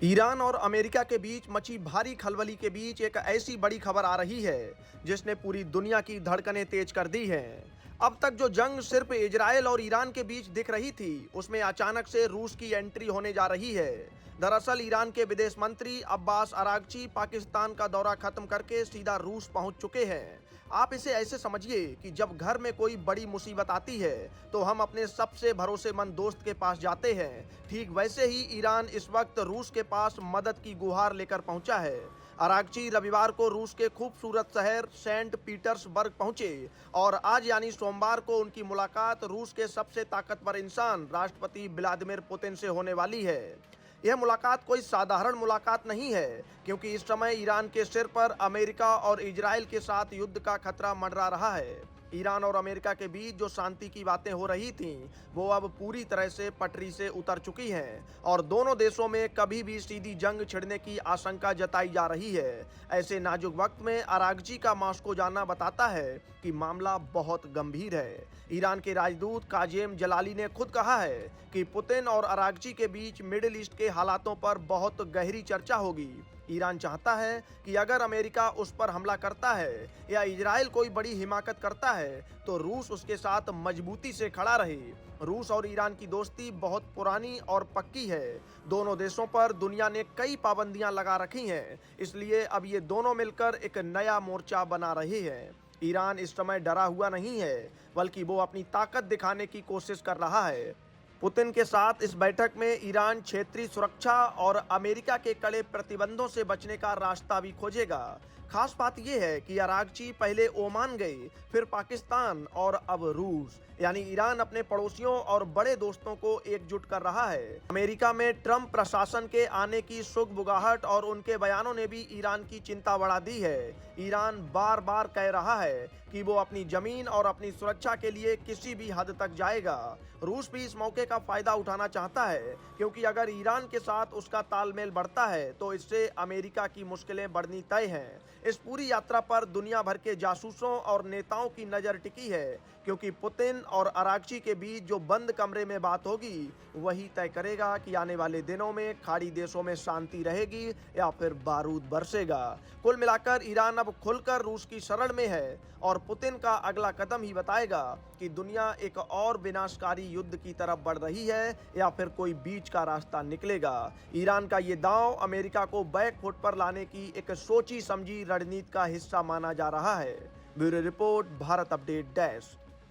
Iran और America के बीच मची भारी खलबली के बीच एक ऐसी बड़ी खबर आ रही है जिसने पूरी दुनिया की धड़कनें तेज कर दी हैं। अब तक जो जंग सिर्फ इजराइल और ईरान के बीच दिख रही थी, उसमें अचानक से रूस की एंट्री होने जा रही है। दरअसल ईरान के विदेश मंत्री अब्बास अरागची पाकिस्तान का दौरा खत्म करके सीधा रूस पहुंच चुके हैं। आप इसे ऐसे समझिए कि जब घर में कोई बड़ी मुसीबत आती है तो हम अपने सबसे भरोसेमंद दोस्त के पास जाते हैं। ठीक वैसे ही ईरान इस वक्त रूस के पास मदद की गुहार लेकर पहुंचा है। अरागची रविवार को रूस के खूबसूरत शहर सेंट पीटर्सबर्ग पहुंचे और आज यानी सोमवार को उनकी मुलाकात रूस के सबसे ताकतवर इंसान राष्ट्रपति व्लादिमीर पुतिन से होने वाली है। यह मुलाकात कोई साधारण मुलाकात नहीं है, क्योंकि इस समय ईरान के सिर पर अमेरिका और इजराइल के साथ युद्ध का खतरा मंडरा रहा है। ईरान और अमेरिका के बीच जो शांति की बातें हो रही थीं, वो अब पूरी तरह से पटरी से उतर चुकी हैं और दोनों देशों में कभी भी सीधी जंग छिड़ने की आशंका जताई जा रही है। ऐसे नाजुक वक्त में अरागची का मॉस्को जाना बताता है कि मामला बहुत गंभीर है। ईरान के राजदूत काजेम जलाली ने खुद कहा है कि पुतिन और अरागची के बीच मिडिल ईस्ट के हालातों पर बहुत गहरी चर्चा होगी। ईरान चाहता है कि अगर अमेरिका उस पर हमला करता है या इजराइल कोई बड़ी हिमाकत करता है तो रूस उसके साथ मजबूती से खड़ा रहे। रूस और ईरान की दोस्ती बहुत पुरानी और पक्की है। दोनों देशों पर दुनिया ने कई पाबंदियां लगा रखी हैं, इसलिए अब ये दोनों मिलकर एक नया मोर्चा बना रहे हैं। ईरान इस समय डरा हुआ नहीं है, बल्कि वो अपनी ताकत दिखाने की कोशिश कर रहा है। पुतिन के साथ इस बैठक में ईरान क्षेत्रीय सुरक्षा और अमेरिका के कड़े प्रतिबंधों से बचने का रास्ता भी खोजेगा। खास बात यह है कि अरागची पहले ओमान गए, फिर पाकिस्तान और अब रूस, यानी ईरान अपने पड़ोसियों और बड़े दोस्तों को एकजुट कर रहा है। अमेरिका में ट्रंप प्रशासन के आने की सुगबुगाहट और उनके बयानों ने भी ईरान की चिंता बढ़ा दी है। ईरान बार बार कह रहा है कि वो अपनी जमीन और अपनी सुरक्षा के लिए किसी भी हद तक जाएगा। रूस भी इस मौके का फायदा उठाना चाहता है, क्योंकि अगर ईरान के साथ उसका तालमेल बढ़ता है तो इससे अमेरिका की मुश्किलें बढ़नी तय हैं। इस पूरी यात्रा पर दुनिया भर के जासूसों और नेताओं की नजर टिकी है, क्योंकि पुतिन और अरागची के बीच जो बंद कमरे में बात होगी वही तय करेगा कि आने वाले दिनों में खाड़ी देशों में शांति रहेगी या फिर बारूद बरसेगा। कुल मिलाकर ईरान अब खुलकर रूस की शरण में है और पुतिन का अगला कदम ही बताएगा कि दुनिया एक और विनाशकारी युद्ध की तरफ बढ़ रही है या फिर कोई बीच का रास्ता निकलेगा। ईरान का ये दांव अमेरिका को बैकफुट पर लाने की एक सोची समझी रणनीति का हिस्सा माना जा रहा है। Bureau report, Bharat update desk.